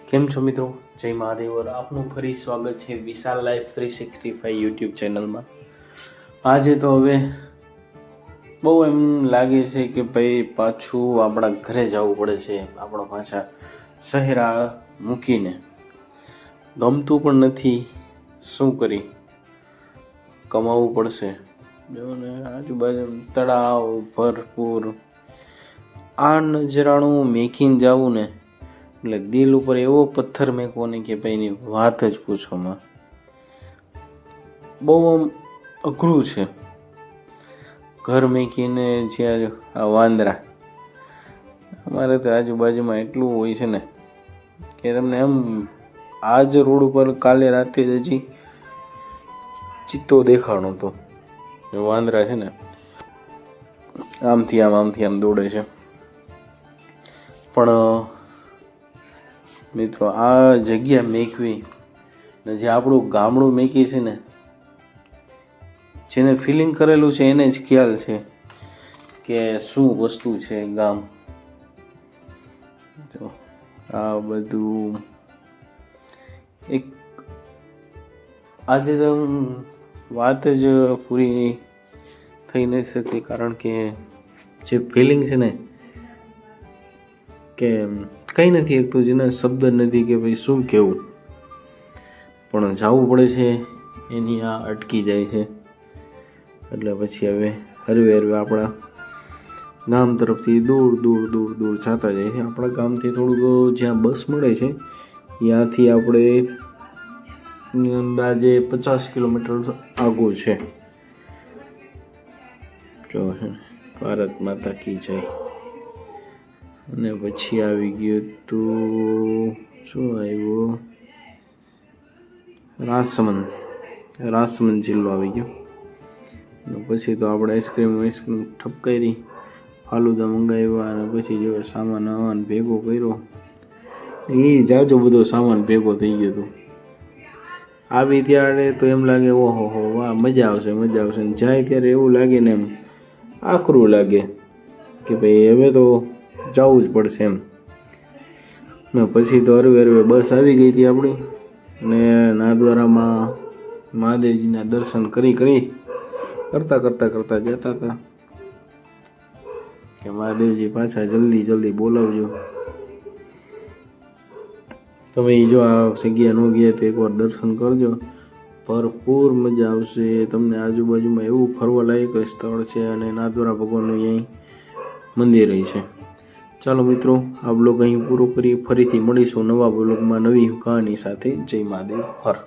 કેમ છો મિત્રો? જય મહાદેવ. આપનું ફરી સ્વાગત છે વિશાલ લાઈફ 365 યુટ્યુબ ચેનલમાં. આજે તો હવે બહુ એમ લાગે છે કે ભાઈ પાછું આપણા ઘરે જવું પડે છે, આપણા પાછા શહેરા મૂકીને. ગમતું પણ નથી, શું કરી, કમાવવું પડશે. જોને આજુબાજુ તળાવ ભરપૂર, આ નજરાણું મેકીને જવું ને એટલે દિલ ઉપર એવો પથ્થર મેકવો ને કે ભાઈની વાત જ પૂછવામાં. બહુ અઘરું છે ઘર મેકીને. જ્યાં આ વાંદરા અમારે તો આજુબાજુમાં એટલું હોય છે ને કે તમને એમ આજ રોડ ઉપર કાલે રાતે જ હજી ચિત્તો દેખાણો હતો. વાંદરા છે ને આમથી આમ દોડે છે. પણ મિત્રો આ જગ્યા મેકવી ને જે આપણું ગામડું મેકી છે ને, જેને ફિલિંગ કરેલું છે એને જ ખ્યાલ છે કે શું વસ્તુ છે ગામ. તો આ બધું એક આજે તો વાત જ પૂરી થઈ નહીં શકતી, કારણ કે જે ફિલિંગ છે ને કે કંઈ નથી એકતું, જેના શબ્દ નથી કે ભાઈ શું કહેવું. પણ જવું પડે છે એની આ અટકી જાય છે. એટલે પછી હવે હરવે આપણા ગામ તરફથી દૂર જતા જાય છે. આપણા ગામથી થોડુંક જ્યાં બસ મળે છે ત્યાંથી આપણે અંદાજે 50 કિલોમીટર આગું છે. જો ભારત માતા કી જય. અને પછી આવી ગયું તું શું આવ્યું, રાજસમંદ જિલ્લો આવી ગયો. પછી તો આપણે આઈસ્ક્રીમ ઠપકારી, ફાલુદા મંગાવ્યા, અને પછી જો સામાન ભેગો કર્યો. એ જાજો બધો સામાન ભેગો થઈ ગયો હતો. આવી ત્યારે તો એમ લાગે ઓહો વાહ મજા આવશે. જાય ત્યારે એવું લાગે ને એમ આકરું લાગે કે ભાઈ હવે તો જવું જ પડશે એમ. ને પછી તો હરવે બસ આવી ગઈ હતી આપણી, અને નાથદ્વારામાં મહાદેવજીના દર્શન કરતા જતા હતા કે મહાદેવજી પાછા જલ્દી બોલાવજો. તમે જો આ જગ્યા ન ગયા તો એકવાર દર્શન કરજો, ભરપૂર મજા આવશે તમને. આજુબાજુમાં એવું ફરવા લાયક સ્થળ છે, અને નાથદ્વારા ભગવાનનું અહીં મંદિર છે. ચાલો મિત્રો, આ બ્લોગ અહીં પૂરો કરીએ. ફરીથી મળીશું નવા બ્લોગમાં નવી કહાની સાથે. જય મહાદેવ હર.